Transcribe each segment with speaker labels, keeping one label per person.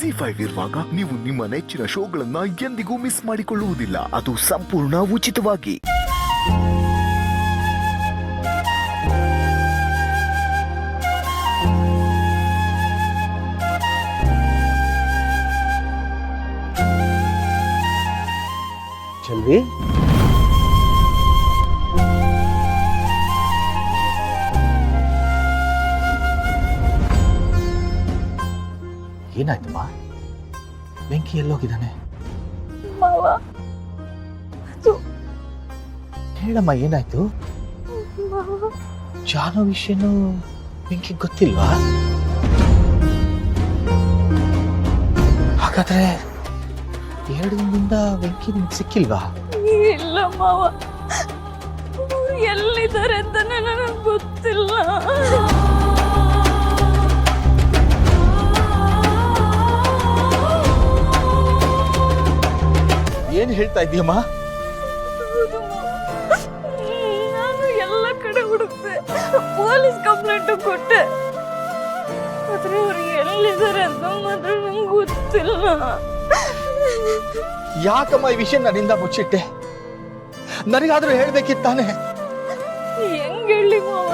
Speaker 1: ಜಿ5 ಇರುವಾಗ ನೀವು ನಿಮ್ಮ ನೆಚ್ಚಿನ ಶೋಗಳನ್ನ ಎಂದಿಗೂ ಮಿಸ್ ಮಾಡಿಕೊಳ್ಳುವುದಿಲ್ಲ. ಅದು ಸಂಪೂರ್ಣ ಉಚಿತವಾಗಿ.
Speaker 2: ಚೆಲ್ವಿ, ಏನಾಯ್ತಮ್ಮ? ಬೆಂಕಿ ಎಲ್ಲೋಗಿದ್ದಾನೆ?
Speaker 3: ಮಾವ, ಅದು
Speaker 2: ಹೇಳಮ್ಮ, ಏನಾಯ್ತು?
Speaker 3: ಮಾವ,
Speaker 2: ಜಾನು ವಿಷಯನೂ ಬೆಂಕಿ ಗೊತ್ತಿಲ್ವಾ? ಹಾಗಾದ್ರೆ 2 ದಿನದಿಂದ ಬೆಂಕಿ ನಿಮ್ಗೆ ಸಿಕ್ಕಿಲ್ವಾ?
Speaker 3: ಇಲ್ಲ ಮಾವ, ಅವ್ರು ಎಲ್ಲಿದ್ದಾರೆ ಅಂತಾನೆ ನನಗೆ ಗೊತ್ತಿಲ್ಲ.
Speaker 2: ಏನ್ ಹೇಳ್ತಾ ಇದೀಯಮ್ಮ?
Speaker 3: ನಾನು ಎಲ್ಲ ಕಡೆ ಹುಡುಕ್ತೆ, ಪೊಲೀಸ್ ಕಂಪ್ಲೇಂಟ್ ಕೊಟ್ಟೆ, ಆದ್ರೆ ಅವ್ರು ಎಲ್ಲಿದ್ದಾರೆ ಅಂತ ಮಾತ್ರ ನಂಗೆ ಗೊತ್ತಿಲ್ಲ.
Speaker 2: ಯಾಕಮ್ಮ ಈ ವಿಷಯ ನನ್ನಿಂದ ಮುಚ್ಚಿಟ್ಟೆ? ನನಗಾದ್ರೂ ಹೇಳ್ಬೇಕಿತ್ತಾನೆ.
Speaker 3: ಹೆಂಗ್ ಹೇಳಿ ಮಾವ,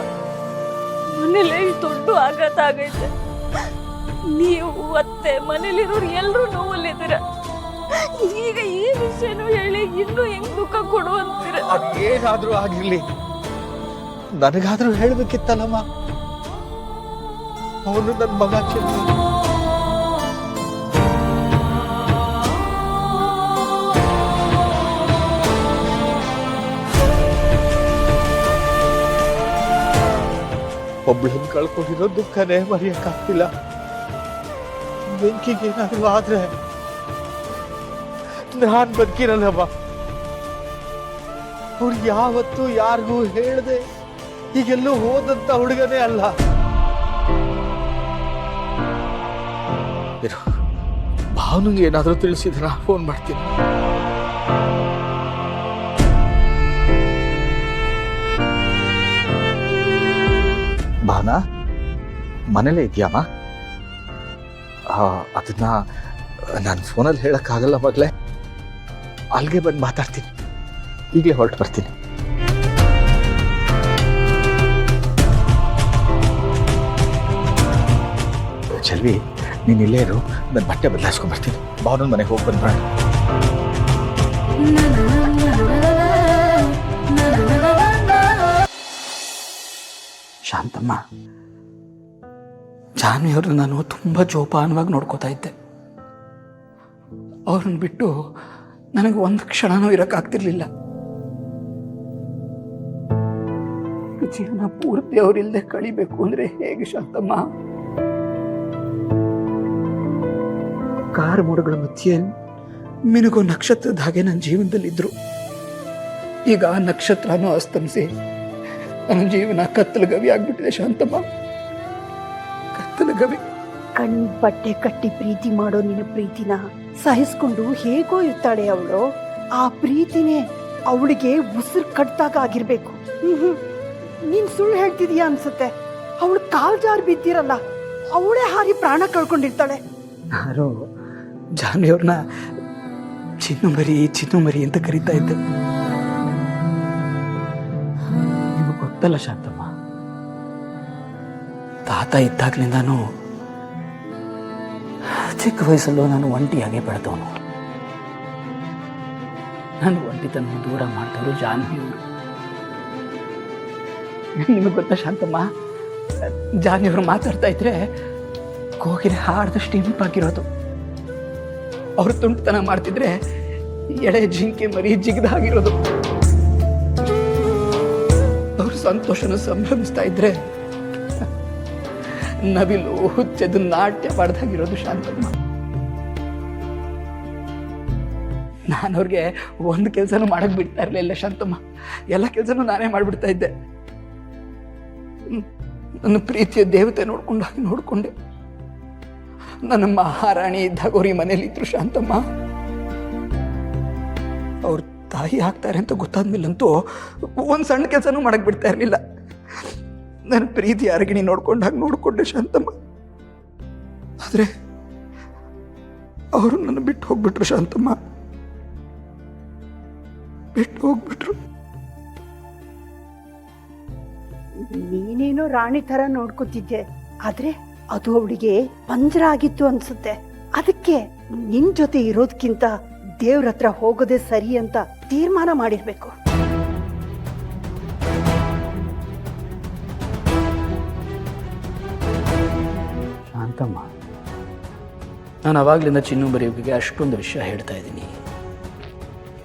Speaker 3: ಮನೇಲಿ ದೊಡ್ಡ ಆಘಾತ ಆಗೈತೆ. ನೀವು ಅತ್ತೆ ಮನೇಲಿರೋರು ಎಲ್ಲರೂ ನೋವಲ್ಲಿದ್ದೀರ. ಈಗ ಈ ವಿಷಯನೂ ಹೇಳಿ ಇನ್ನೂ ಹೆಂಗ್ ದುಃಖ ಕೊಡುವಂತೀರ?
Speaker 2: ಅದೇನಾದ್ರೂ ಆಗಿರ್ಲಿ, ನನಗಾದ್ರೂ ಹೇಳ್ಬೇಕಿತ್ತಲ್ಲಮ್ಮ. ಅವನು ನನ್ನ ಮಗ ಚೆಲ್ವಿ. ಒಬ್ಳನ್ನು ಕಳ್ಕೊಂಡಿರೋ ದುಃಖನೇ ಮರೆಯಕ್ಕಾಗ್ತಿಲ್ಲ. ಬೆಂಕಿಗೆ ಏನಾದ್ರು ಆದ್ರೆ ನಾನ್ ಬದುಕಿರಲ್ಲಮ್ಮ. ಅವ್ರು ಯಾವತ್ತೂ ಯಾರಿಗೂ ಹೇಳ್ದೆ ಈಗೆಲ್ಲೂ ಹೋದಂತ ಹುಡುಗನೇ ಅಲ್ಲ. ಭಾವನಿಗೆ ಏನಾದ್ರೂ ತಿಳಿಸಿದ್ರ ಫೋನ್ ಮಾಡ್ತೀನಿ. ಭಾವನಾ, ಮನೇಲೇ ಇದೆಯಮ್ಮ? ಅದನ್ನ ನಾನು ಫೋನಲ್ಲಿ ಹೇಳಕ್ಕಾಗಲ್ಲ ಮಗಳೇ. ಅಲ್ಲಿಗೆ ಬಂದು ಮಾತಾಡ್ತೀನಿ. ಈಗಲೇ ಹೊರಟು ಬರ್ತೀನಿ. ಚೆಲ್ವಿ, ನೀನು ಇಲ್ಲೇ ಇರು, ನನ್ನ ಬಟ್ಟೆ ಬದಲಾಯಿಸ್ಕೊಂಡ್ ಬರ್ತೀನಿ. ಭಾವನ ಮನೆಗೆ ಹೋಗಿ ಬಂದ್ಬೇಡ.
Speaker 4: ಶಾಂತಮ್ಮ, ಜಾನ್ವಿಯವ್ರನ್ನ ನಾನು ತುಂಬ ಜೋಪಾನವಾಗಿ ನೋಡ್ಕೋತಾ ಇದ್ದೆ. ಅವ್ರನ್ನ ಬಿಟ್ಟು ನನಗೆ ಒಂದು ಕ್ಷಣನೂ ಇರೋಕ್ಕಾಗ್ತಿರ್ಲಿಲ್ಲ. ಜೀವನ ಪೂರ್ತಿ ಅವರಿಲ್ಲದೆ ಕಳಿಬೇಕು ಅಂದರೆ ಹೇಗೆ ಶಾಂತಮ್ಮ? ಕಾರು ಮೋಡಗಳ ಮಧ್ಯೆ ಮಿನುಗೋ ನಕ್ಷತ್ರದ ಹಾಗೆ ನನ್ನ ಜೀವನದಲ್ಲಿದ್ದರು. ಈಗ ಆ ನಕ್ಷತ್ರನೂ ಅಸ್ತಮಿಸಿ ನನ್ನ ಜೀವನ ಕತ್ತಲು ಗವಿ ಆಗ್ಬಿಟ್ಟಿದೆ ಶಾಂತಮ್ಮ, ಕತ್ತಲು ಗವಿ.
Speaker 5: ಕಣ್ ಬಟ್ಟೆ ಕಟ್ಟಿ ಪ್ರೀತಿ ಮಾಡೋ ನಿನ್ನ ಪ್ರೀತಿನ ಸಹಿಸ್ಕೊಂಡು ಹೇಗೋ ಇರ್ತಾಳೆ ಅವಳು. ಆ ಪ್ರೀತಿನೇ ಅವಳಿಗೆ ಉಸಿರು ಕಟ್ಟಾಗ ಆಗಿರ್ಬೇಕು. ನೀನ್ ಸುಳ್ಳು ಹೇಳ್ತಿದೀಯ ಅನ್ಸುತ್ತೆ. ಅವಳು ಕಾಲ್ ಜಾರ್ ಬಿದ್ದಿರಲ್ಲ, ಅವಳೇ ಹಾರಿ ಪ್ರಾಣ ಕಳ್ಕೊಂಡಿರ್ತಾಳೆ.
Speaker 4: ನಾನು ಜಾನ್ವಿಯವ್ರನ್ನ ಚಿನ್ನು ಮರಿ ಅಂತ ಕರೀತಾ ಇದ್ದೆ. ನಿಮಗೆ ಗೊತ್ತಲ್ಲ ಶಾಂತಮ್ಮ, ತಾತ ಇದ್ದಾಗ್ಲಿಂದಾನು ಚಿಕ್ಕ ವಯಸ್ಸಲ್ಲೂ ನಾನು ಒಂಟಿಯಾಗೆ ಬೆಳೆದವನು. ನಾನು ಒಂಟಿತನ ದೂರ ಮಾಡ್ದವರು ಜಾನ್ವಿಯವರು. ನಿಮಗೆ ಗೊತ್ತಾ ಶಾಂತಮ್ಮ, ಜಾನ್ವಿಯವರು ಮಾತಾಡ್ತಾ ಇದ್ರೆ ಕೋಗಿಲೆ ಹಾಡ್ದಷ್ಟು ಇಂಪಾಗಿರೋದು. ಅವ್ರು ತುಂಟತನ ಮಾಡ್ತಿದ್ರೆ ಎಳೆ ಜಿಂಕೆ ಮರಿ ಜಿಗಿದಾಗಿರೋದು. ಅವ್ರು ಸಂತೋಷನ ಸಂಭ್ರಮಿಸ್ತಾ ಇದ್ರೆ ನವಿಲು ಹುಚ್ಚೆದು ನಾಟ್ಯ ಮಾಡ್ದಾಗಿರೋದು ಶಾಂತಮ್ಮ. ನಾನು ಅವ್ರಿಗೆ ಒಂದು ಕೆಲಸನೂ ಮಾಡಕ್ ಬಿಡ್ತಾ ಇರಲಿಲ್ಲ ಶಾಂತಮ್ಮ. ಎಲ್ಲ ಕೆಲಸನೂ ನಾನೇ ಮಾಡ್ಬಿಡ್ತಾ ಇದ್ದೆ. ನನ್ನ ಪ್ರೀತಿಯ ದೇವತೆ ನೋಡ್ಕೊಂಡೆ. ನನ್ನ ಮಹಾರಾಣಿ ಇದ್ದಾಗ ಅವ್ರ ಈ ಮನೇಲಿದ್ರು ಶಾಂತಮ್ಮ. ಅವ್ರ ತಾಯಿ ಆಗ್ತಾರೆ ಅಂತ ಗೊತ್ತಾದ್ಮೇಲಂತೂ ಒಂದು ಸಣ್ಣ ಕೆಲಸನೂ ಮಾಡಕ್ ಬಿಡ್ತಾ ಇರಲಿಲ್ಲ. ನನ್ನ ಪ್ರೀತಿ ಅರಗಿಣಿ ನೋಡ್ಕೊಂಡೆ ಶಾಂತಮ್ಮ. ಅವರು ನನ್ನ ಬಿಟ್ಟು ಹೋಗ್ಬಿಟ್ರು ಶಾಂತಮ್ಮ, ಬಿಟ್ಟು ಹೋಗ್ಬಿಟ್ರು.
Speaker 5: ನೀನೇನೋ ರಾಣಿ ತರ ನೋಡ್ಕೊತಿದ್ದೆ, ಆದ್ರೆ ಅದು ಅವಳಿಗೆ ಪಂಜರ ಆಗಿತ್ತು ಅನ್ಸುತ್ತೆ. ಅದಕ್ಕೆ ನಿನ್ ಜೊತೆ ಇರೋದ್ಕಿಂತ ದೇವ್ರ ಹತ್ರ ಹೋಗೋದೇ ಸರಿ ಅಂತ ತೀರ್ಮಾನ ಮಾಡಿರ್ಬೇಕು.
Speaker 4: ಶಾಂತಮ್ಮ, ನಾನು ಅವಾಗ್ಲಿಂದ ಚಿನ್ನು ಬರೆಯೋಕೆ ಅಷ್ಟೊಂದು ವಿಷಯ ಹೇಳ್ತಾ ಇದ್ದೀನಿ,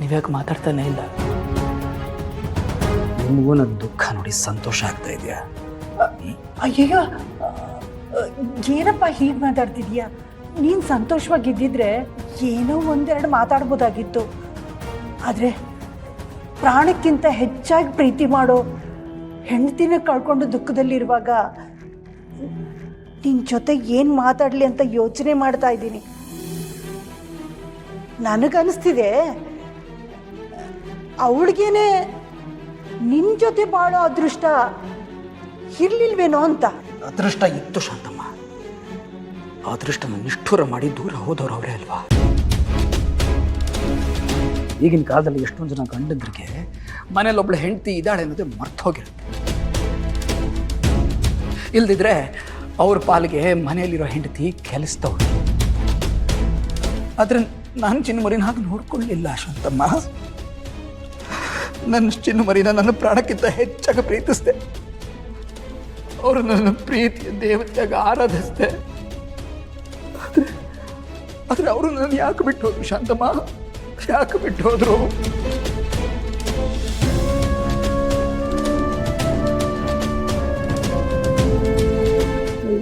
Speaker 4: ನೀವ್ಯಾಕೆ ಮಾತಾಡ್ತಾನೆ ಇಲ್ಲ? ನಿಮಗೂ ನನ್ನ ದುಃಖ ನೋಡಿ ಸಂತೋಷ ಆಗ್ತಾ ಇದೆಯಾ?
Speaker 5: ಅಯ್ಯಯ್ಯೋ, ಏನಪ್ಪ ಹೀಗೆ ಮಾತಾಡ್ತಿದ್ಯಾ? ನೀನ್ ಸಂತೋಷವಾಗಿದ್ದಿದ್ರೆ ಏನೋ ಒಂದೆರಡು ಮಾತಾಡ್ಬೋದಾಗಿತ್ತು. ಆದ್ರೆ ಪ್ರಾಣಕ್ಕಿಂತ ಹೆಚ್ಚಾಗಿ ಪ್ರೀತಿ ಮಾಡೋ ಹೆಂಡತಿನ ಕಳ್ಕೊಂಡು ದುಃಖದಲ್ಲಿರುವಾಗ ನಿನ್ ಜೊತೆ ಏನ್ ಮಾತಾಡ್ಲಿ ಅಂತ ಯೋಚನೆ ಮಾಡ್ತಾ ಇದ್ದೀನಿ. ನನಗನ್ನಿಸ್ತಿದೆ ಅವಳಿಗೇನೆ ನಿನ್ ಜೊತೆ ಬಾಳೋ ಅದೃಷ್ಟ ಇರ್ಲಿಲ್ವೇನೋ ಅಂತ.
Speaker 4: ಅದೃಷ್ಟ ಇತ್ತು ಶಾಂತಮ್ಮ, ಅದೃಷ್ಟನ ನಿಷ್ಠುರ ಮಾಡಿ ದೂರ ಹೋದವ್ರು ಅವರೇ ಅಲ್ವಾ? ಈಗಿನ ಕಾಲದಲ್ಲಿ ಎಷ್ಟೊಂದು ಜನ ಗಂಡಂದ್ರಿಗೆ ಮನೇಲಿ ಒಬ್ಳು ಹೆಂಡತಿ ಇದ್ದಾಳೆ ಅನ್ನೋದೇ ಮರ್ತು ಹೋಗಿರುತ್ತೆ. ಇಲ್ದಿದ್ರೆ ಅವ್ರ ಪಾಲಿಗೆ ಮನೆಯಲ್ಲಿರೋ ಹೆಂಡತಿ ಕೆಲಸದವಳು. ಆದ್ರೆ ನಾನು ಚಿನ್ನಮರಿನ ಹಾಗೆ ನೋಡ್ಕೊಳ್ಳಿಲ್ಲ ಶಾಂತಮ್ಮ. ನನ್ನ ಚಿನ್ನಮರಿನ ನನ್ನ ಪ್ರಾಣಕ್ಕಿಂತ ಹೆಚ್ಚಾಗಿ ಪ್ರೀತಿಸಿದೆ. ಅವರು ನನ್ನ ಪ್ರೀತಿಯ ದೇವತೆಯಾಗಿ ಆರಾಧಿಸಿದೆ. ಆದ್ರೆ ಅವರು ನನ್ನ ಯಾಕೆ ಬಿಟ್ಟು ಹೋದ್ರು ಶಾಂತಮ್ಮ? ಯಾಕೆ ಬಿಟ್ಟು ಹೋದ್ರು?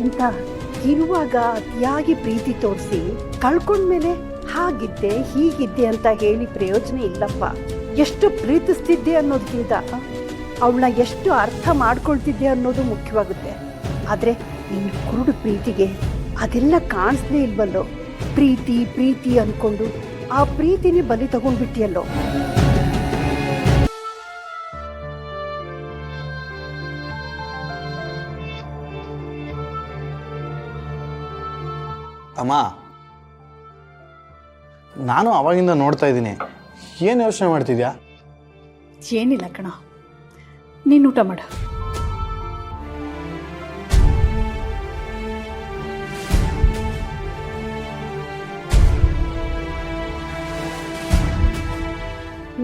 Speaker 5: ಅಂತ ಇರುವಾಗ ಅತಿಯಾಗಿ ಪ್ರೀತಿ ತೋರಿಸಿ ಕಳ್ಕೊಂಡ್ಮೇಲೆ ಹಾಗಿದ್ದೆ ಹೀಗಿದ್ದೆ ಅಂತ ಹೇಳಿ ಪ್ರಯೋಜನ ಇಲ್ಲಪ್ಪ. ಎಷ್ಟು ಪ್ರೀತಿಸ್ತಿದ್ದೆ ಅನ್ನೋದಕ್ಕಿಂತ ಅವಳನ್ನ ಎಷ್ಟು ಅರ್ಥ ಮಾಡ್ಕೊಳ್ತಿದ್ದೆ ಅನ್ನೋದು ಮುಖ್ಯವಾಗುತ್ತೆ. ಆದ್ರೆ ನಿನ್ನ ಕುರುಡು ಪ್ರೀತಿಗೆ ಅದೆಲ್ಲ ಕಾಣಿಸ್ಲೇ ಇಲ್ವಲ್ಲೋ. ಪ್ರೀತಿ ಪ್ರೀತಿ ಅನ್ಕೊಂಡು ಆ ಪ್ರೀತಿನೇ ಬಲಿ ತಗೊಂಡ್ಬಿಟ್ಟಿಯಲ್ಲೋ.
Speaker 6: ಅಮ್ಮ, ನಾನು ಅವಾಗಿಂದ ನೋಡ್ತಾ ಇದ್ದೀನಿ. ಏನು ಯೋಚನೆ ಮಾಡ್ತಿದ್ಯಾ?
Speaker 5: ಏನಿಲ್ಲ ಕಣ, ನೀನು ಊಟ ಮಾಡು.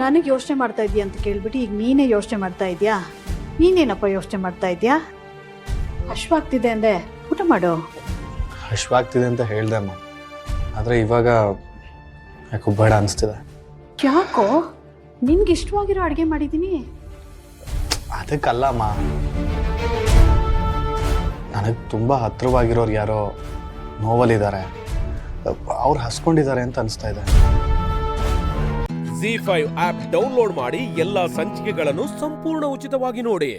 Speaker 5: ನನಗೆ ಯೋಚನೆ ಮಾಡ್ತಾ ಇದೀಯ ಅಂತ ಕೇಳ್ಬಿಟ್ಟು ಈಗ ನೀನೇ ಯೋಚನೆ ಮಾಡ್ತಾ ಇದೀಯಾ? ನೀನೇನಪ್ಪ ಯೋಚನೆ ಮಾಡ್ತಾ ಇದೀಯಾ? ಹಶ್ವಾಗ್ತಿದೆ ಅಂದೆ, ಊಟ ಮಾಡು.
Speaker 6: ಹಶ್ವಾಗ್ತಿದೆ ಅಂತ ಹೇಳ್ದೆ ಅಮ್ಮ, ಆದರೆ ಇವಾಗ ಯಾಕೋ ಬೇಡ ಅನಿಸ್ತಿದೆ.
Speaker 5: ಯಾಕೋ? ನಿನ್ಗೆ ಇಷ್ಟವಾಗಿರೋ ಅಡುಗೆ ಮಾಡಿದ್ದೀನಿ.
Speaker 6: ಅದಕ್ಕಲ್ಲ ಅಮ್ಮ, ನನಗೆ ತುಂಬ ಹತ್ತಿರವಾಗಿರೋರು ಯಾರೋ ನೋವಲ್ಲಿದ್ದಾರೆ, ಅವ್ರು ಹಸ್ಕೊಂಡಿದ್ದಾರೆ ಅಂತ ಅನಿಸ್ತಾ ಇದೆ.
Speaker 7: ZEE5 ಆಪ್ ಡೌನ್ಲೋಡ್ ಮಾಡಿ ಎಲ್ಲಾ ಸಂಚಿಕೆಗಳನ್ನು ಸಂಪೂರ್ಣ ಉಚಿತವಾಗಿ ನೋಡಿ.